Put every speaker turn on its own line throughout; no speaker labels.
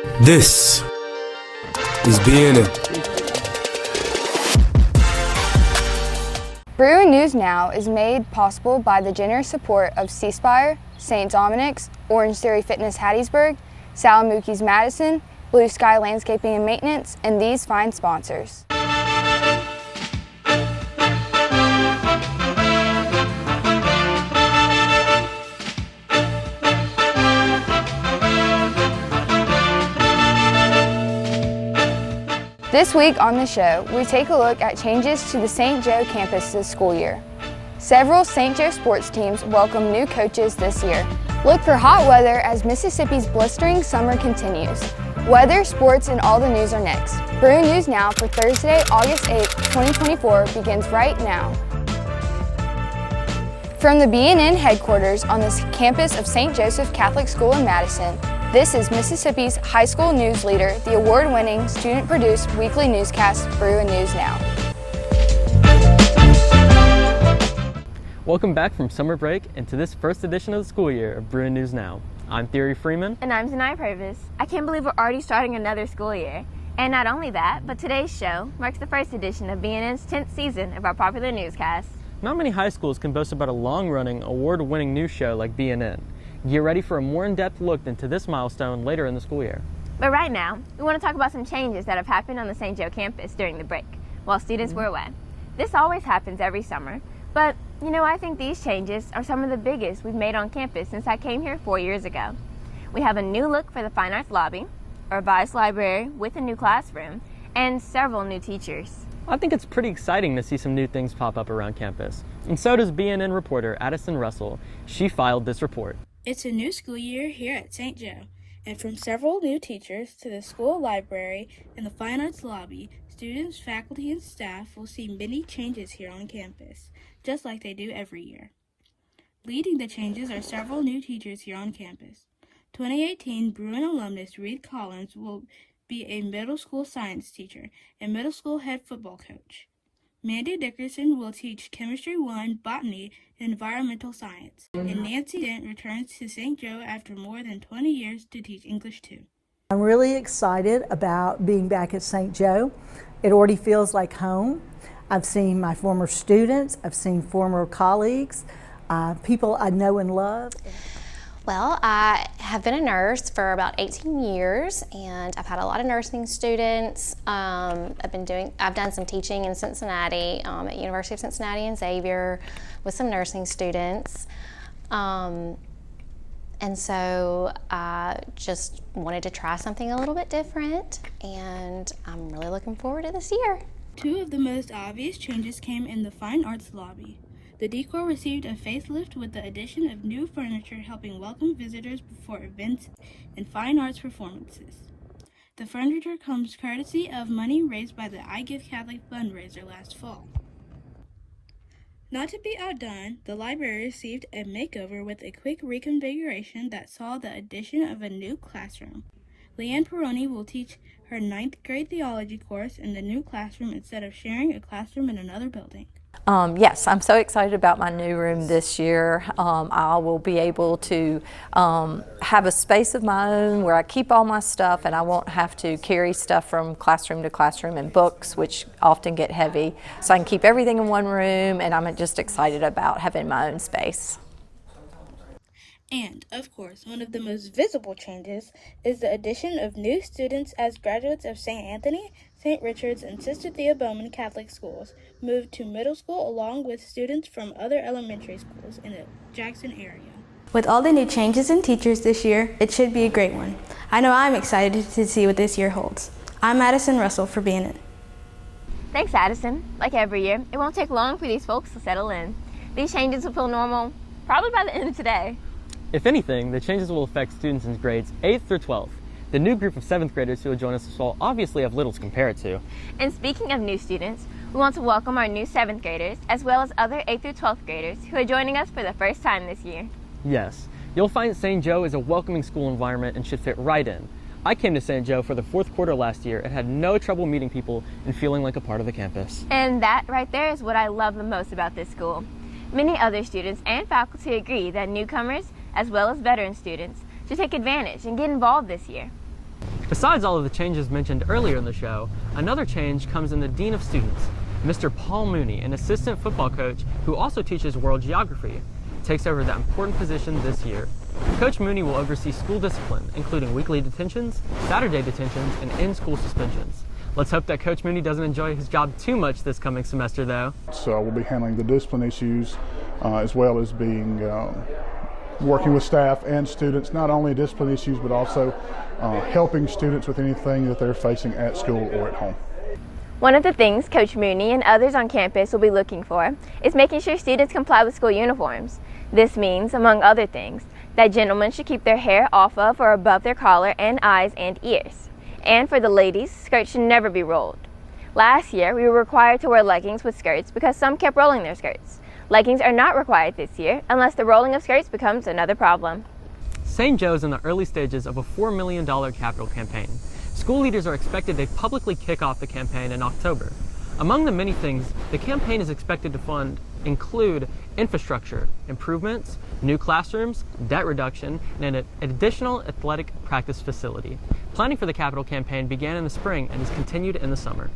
This is BNN.
Bruin News Now is made possible by the generous support of C-Spire, St. Dominic's, Orange Theory Fitness Hattiesburg, Salamukis Madison, Blue Sky Landscaping and Maintenance, and these fine sponsors. This week on the show, we take a look at changes to the St. Joe campus this school year. Several St. Joe sports teams welcome new coaches this year. Look for hot weather as Mississippi's blistering summer continues. Weather, sports, and all the news are next. Bruin News Now for Thursday, August 8, 2024 begins right now. From the BNN headquarters on the campus of St. Joseph Catholic School in Madison, this is Mississippi's high school news leader, the award-winning, student-produced weekly newscast, Bruin News Now.
Welcome back from summer break and to this first edition of the school year of Bruin News Now. I'm Theory Freeman.
And I'm Zanai Purvis. I can't believe we're already starting another school year. And not only that, but today's show marks the first edition of BNN's 10th season of our popular newscast.
Not many high schools can boast about a long-running, award-winning news show like BNN. Get ready for a more in-depth look into this milestone later in the school year.
But right now, we want to talk about some changes that have happened on the St. Joe campus during the break, while students were away. This always happens every summer, but I think these changes are some of the biggest we've made on campus since I came here 4 years ago. We have a new look for the Fine Arts Lobby, a revised library with a new classroom, and several new teachers.
I think it's pretty exciting to see some new things pop up around campus. And so does BNN reporter Madison Russell. She filed this report.
It's a new school year here at St. Joe, and from several new teachers to the school library and the Fine Arts Lobby, students, faculty, and staff will see many changes here on campus, just like they do every year. Leading the changes are several new teachers here on campus. 2018 Bruin alumnus Reed Collins will be a middle school science teacher and middle school head football coach. Mandy Dickerson will teach Chemistry 1, Botany, and Environmental Science. And Nancy Dent returns to St. Joe after more than 20 years to teach English 2.
I'm really excited about being back at St. Joe. It already feels like home. I've seen my former students, I've seen former colleagues, people I know and love.
Well, I have been a nurse for about 18 years, and I've had a lot of nursing students. I've done some teaching in Cincinnati, at University of Cincinnati and Xavier, with some nursing students. And so I just wanted to try something a little bit different, and I'm really looking forward to this year.
Two of the most obvious changes came in the Fine Arts Lobby. The decor received a facelift with the addition of new furniture helping welcome visitors before events and fine arts performances. The furniture comes courtesy of money raised by the I Give Catholic fundraiser last fall. Not to be outdone, the library received a makeover with a quick reconfiguration that saw the addition of a new classroom. Leanne Peroni will teach her 9th grade theology course in the new classroom instead of sharing a classroom in another building.
Yes, I'm so excited about my new room this year. I will be able to have a space of my own where I keep all my stuff, and I won't have to carry stuff from classroom to classroom and books, which often get heavy. So I can keep everything in one room, and I'm just excited about having my own space.
And, of course, one of the most visible changes is the addition of new students as graduates of St. Anthony, St. Richard's, and Sister Thea Bowman Catholic schools moved to middle school along with students from other elementary schools in the Jackson area.
With all the new changes and teachers this year, it should be a great one. I know I'm excited to see what this year holds. I'm Madison Russell for BNN.
Thanks, Addison. Like every year, it won't take long for these folks to settle in. These changes will feel normal probably by the end of today.
If anything, the changes will affect students in grades 8th through 12th. The new group of 7th graders who will join us this fall obviously have little to compare it to.
And speaking of new students, we want to welcome our new 7th graders as well as other 8th through 12th graders who are joining us for the first time this year.
Yes, you'll find St. Joe is a welcoming school environment and should fit right in. I came to St. Joe for the 4th quarter last year and had no trouble meeting people and feeling like a part of the campus.
And that right there is what I love the most about this school. Many other students and faculty agree that newcomers, as well as veteran students, should take advantage and get involved this year.
Besides all of the changes mentioned earlier in the show, another change comes in the Dean of Students. Mr. Paul Mooney, an assistant football coach who also teaches world geography, takes over that important position this year. Coach Mooney will oversee school discipline, including weekly detentions, Saturday detentions, and in-school suspensions. Let's hope that Coach Mooney doesn't enjoy his job too much this coming semester, though.
So we'll be handling the discipline issues as well as being working with staff and students, not only discipline issues, but also helping students with anything that they're facing at school or at home.
One of the things Coach Mooney and others on campus will be looking for is making sure students comply with school uniforms. This means, among other things, that gentlemen should keep their hair off of or above their collar and eyes and ears. And for the ladies, skirts should never be rolled. Last year, we were required to wear leggings with skirts because some kept rolling their skirts. Leggings are not required this year unless the rolling of skirts becomes another problem.
St. Joe's in the early stages of a $4 million capital campaign. School leaders are expected to publicly kick off the campaign in October. Among the many things the campaign is expected to fund include infrastructure improvements, new classrooms, debt reduction, and an additional athletic practice facility. Planning for the capital campaign began in the spring and is continued in the summer.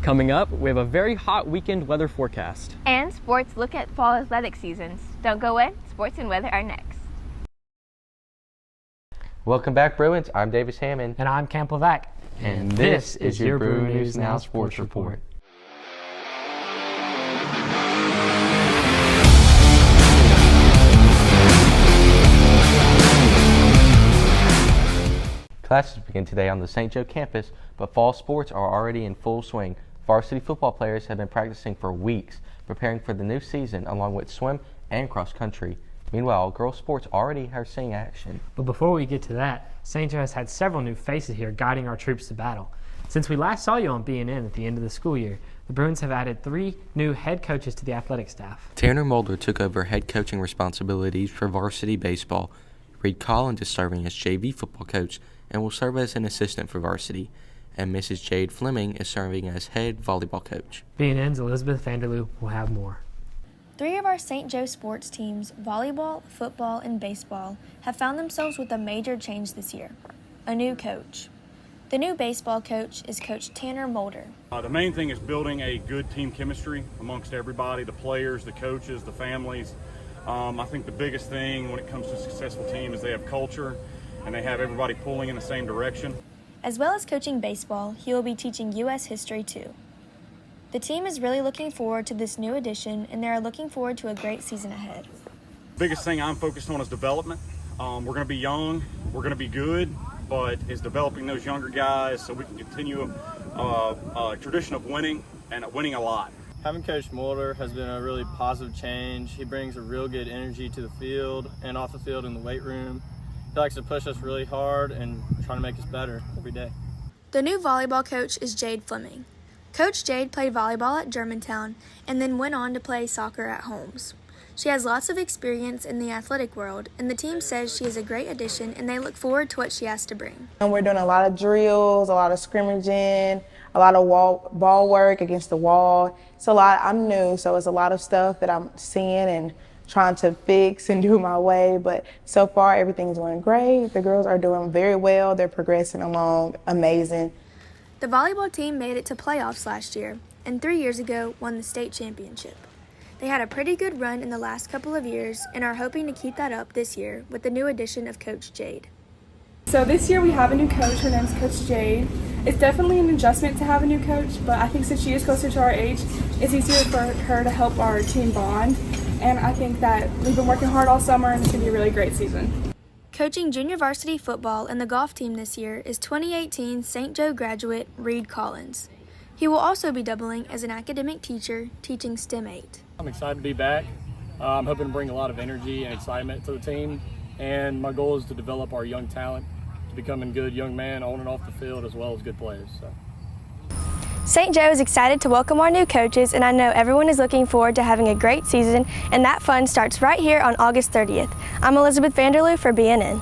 Coming up, we have a very hot weekend weather forecast.
And sports look at fall athletic seasons. Don't go away, sports and weather are next.
Welcome back, Bruins. I'm Davis Hammond.
And I'm Camp Levac.
And this is your Bruin News Now Sports Report. Classes begin today on the St. Joe campus, but fall sports are already in full swing. Varsity football players have been practicing for weeks, preparing for the new season along with swim and cross country. Meanwhile, girls sports already are seeing action.
But before we get to that, St. Joe has had several new faces here guiding our troops to battle. Since we last saw you on BNN at the end of the school year, the Bruins have added 3 new head coaches to the athletic staff.
Tanner Mulder took over head coaching responsibilities for varsity baseball. Reed Collins is serving as JV football coach and will serve as an assistant for varsity. And Mrs. Jade Fleming is serving as head volleyball coach.
BNN's Elizabeth Vanderloo will have more.
3 of our St. Joe sports teams, volleyball, football, and baseball, have found themselves with a major change this year: a new coach. The new baseball coach is Coach Tanner Mulder.
The main thing is building a good team chemistry amongst everybody, the players, the coaches, the families. I think the biggest thing when it comes to a successful team is they have culture and they have everybody pulling in the same direction.
As well as coaching baseball, he will be teaching U.S. history too. The team is really looking forward to this new addition, and they are looking forward to a great season ahead.
Biggest thing I'm focused on is development. We're going to be young, we're going to be good, but it's developing those younger guys so we can continue a tradition of winning and winning a lot.
Having Coach Mulder has been a really positive change. He brings a real good energy to the field and off the field in the weight room. He likes to push us really hard and trying to make us better every day.
The new volleyball coach is Jade Fleming. Coach Jade played volleyball at Germantown and then went on to play soccer at Holmes. She has lots of experience in the athletic world, and the team says she is a great addition, and they look forward to what she has to bring.
We're doing a lot of drills, a lot of scrimmaging, a lot of ball work against the wall. It's a lot. I'm new, so it's a lot of stuff that I'm seeing and trying to fix and do my way, but so far everything's going great. The girls are doing very well. They're progressing along amazing.
The volleyball team made it to playoffs last year, and 3 years ago won the state championship. They had a pretty good run in the last couple of years and are hoping to keep that up this year with the new addition of Coach Jade.
So this year we have a new coach. Her name's Coach Jade. It's definitely an adjustment to have a new coach, but I think since she is closer to our age, it's easier for her to help our team bond. And I think that we've been working hard all summer, and it's going to be a really great season.
Coaching junior varsity football and the golf team this year is 2018 St. Joe graduate Reed Collins. He will also be doubling as an academic teacher, teaching STEM 8.
I'm excited to be back. I'm hoping to bring a lot of energy and excitement to the team, and my goal is to develop our young talent to becoming good young men on and off the field as well as good players.
St. Joe is excited to welcome our new coaches, and I know everyone is looking forward to having a great season, and that fun starts right here on August 30th. I'm Elizabeth Vanderloo for BNN.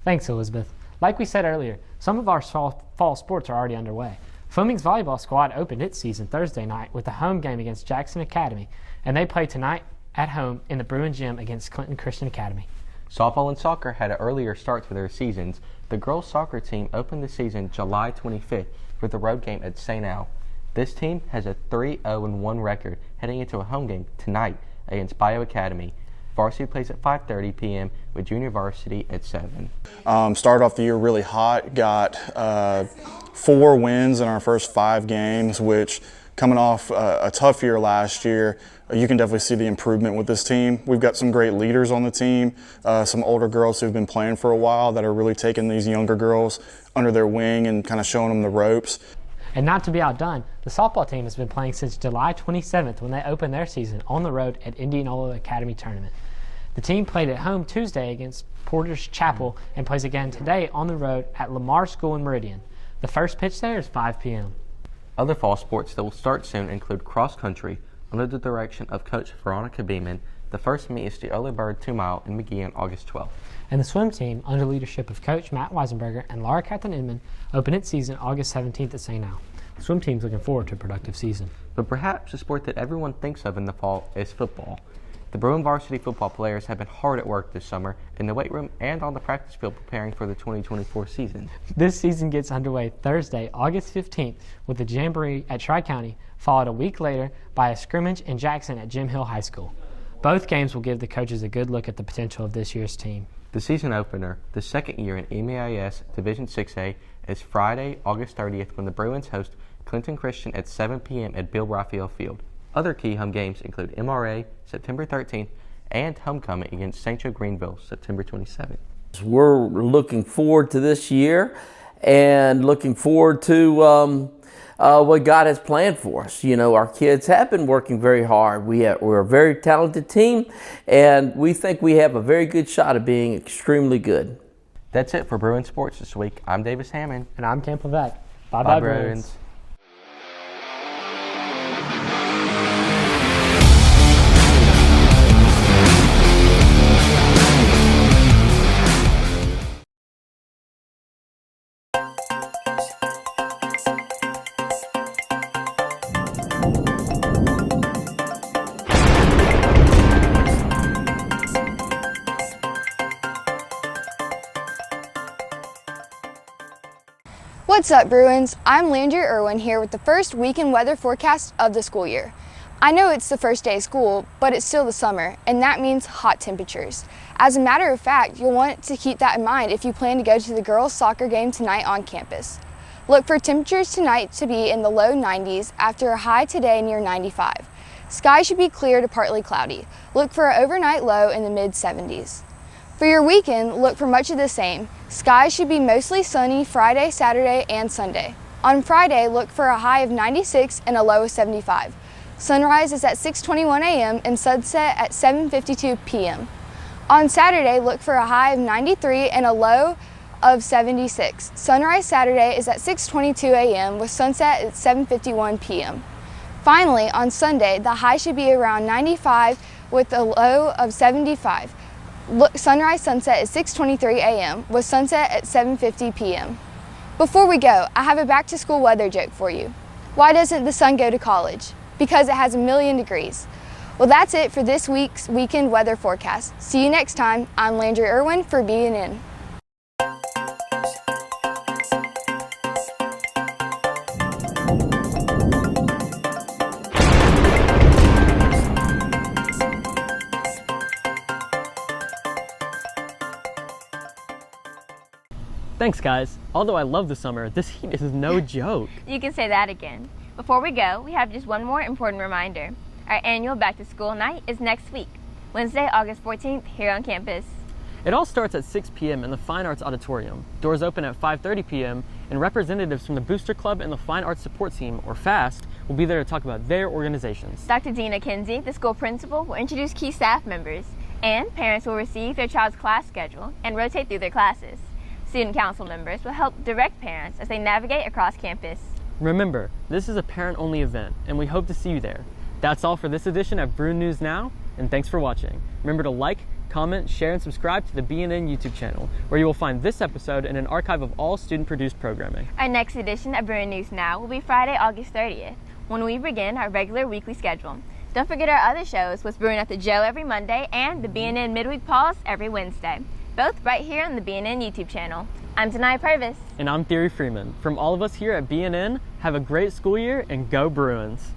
Thanks, Elizabeth. Like we said earlier, some of our fall sports are already underway. Fleming's volleyball squad opened its season Thursday night with a home game against Jackson Academy, and they play tonight at home in the Bruin gym against Clinton Christian Academy.
Softball and soccer had an earlier start to their seasons. The girls soccer team opened the season July 25th with a road game at St. Al. This team has a 3-0-1 record heading into a home game tonight against Bio Academy. Varsity plays at 5:30 p.m. with junior varsity at 7.
Started off the year really hot, got 4 wins in our first 5 games, which coming off a tough year last year, you can definitely see the improvement with this team. We've got some great leaders on the team, some older girls who've been playing for a while that are really taking these younger girls under their wing and kind of showing them the ropes.
And not to be outdone, the softball team has been playing since July 27th when they opened their season on the road at Indianola Academy Tournament. The team played at home Tuesday against Porter's Chapel and plays again today on the road at Lamar School in Meridian. The first pitch there is 5 p.m.
Other fall sports that will start soon include cross country under the direction of Coach Veronica Beeman. The first meet is the Early Bird 2 Mile in McGee on August 12th.
And the swim team, under leadership of Coach Matt Weisenberger and Laura Catherine Inman, open its season August 17th at St. Al. The swim team's looking forward to a productive season.
But perhaps the sport that everyone thinks of in the fall is football. The Bruin varsity football players have been hard at work this summer in the weight room and on the practice field preparing for the 2024 season.
This season gets underway Thursday, August 15th with the Jamboree at Tri-County, followed a week later by a scrimmage in Jackson at Jim Hill High School. Both games will give the coaches a good look at the potential of this year's team.
The season opener, the second year in MEIS Division 6A, is Friday, August 30th when the Bruins host Clinton Christian at 7 p.m. at Bill Raphael Field. Other key home games include MRA September 13th and homecoming against St. Joe Greenville September 27th.
We're looking forward to this year and looking forward to what God has planned for us. You know, our kids have been working very hard. We're a very talented team, and we think we have a very good shot of being extremely good.
That's it for Bruin Sports this week. I'm Davis Hammond.
And I'm Tampa Vet.
Bye, Bruins.
What's up, Bruins? I'm Landry Irwin here with the first weekend weather forecast of the school year. I know it's the first day of school, but it's still the summer, and that means hot temperatures. As a matter of fact, you'll want to keep that in mind if you plan to go to the girls' soccer game tonight on campus. Look for temperatures tonight to be in the low 90s after a high today near 95. Skies should be clear to partly cloudy. Look for an overnight low in the mid-70s. For your weekend, look for much of the same. Skies should be mostly sunny Friday, Saturday, and Sunday. On Friday, look for a high of 96 and a low of 75. Sunrise is at 6:21 a.m. and sunset at 7:52 p.m. On Saturday, look for a high of 93 and a low of 76. Sunrise Saturday is at 6:22 a.m. with sunset at 7:51 p.m. Finally, on Sunday, the high should be around 95 with a low of 75. Sunrise sunset is 6:23 a.m. with sunset at 7:50 p.m. Before we go, I have a back to school weather joke for you. Why doesn't the sun go to college? Because it has 1,000,000 degrees. Well, that's it for this week's weekend weather forecast. See you next time. I'm Landry Irwin for BNN.
Thanks, guys. Although I love the summer, this heat is no joke.
You can say that again. Before we go, we have just one more important reminder. Our annual back to school night is next week, Wednesday, August 14th, here on campus.
It all starts at 6 p.m. in the Fine Arts Auditorium. Doors open at 5:30 p.m. and representatives from the Booster Club and the Fine Arts Support Team, or FAST, will be there to talk about their organizations.
Dr. Dina Kinsey, the school principal, will introduce key staff members, and parents will receive their child's class schedule and rotate through their classes. Student council members will help direct parents as they navigate across campus.
Remember, this is a parent-only event, and we hope to see you there. That's all for this edition of Bruin News Now, and thanks for watching. Remember to like, comment, share, and subscribe to the BNN YouTube channel, where you will find this episode and an archive of all student-produced programming.
Our next edition of Bruin News Now will be Friday, August 30th, when we begin our regular weekly schedule. Don't forget our other shows with Bruin at the Joe every Monday and the BNN Midweek Pause every Wednesday, both right here on the BNN YouTube channel. I'm Tanai Purvis.
And I'm Theory Freeman. From all of us here at BNN, have a great school year and go Bruins.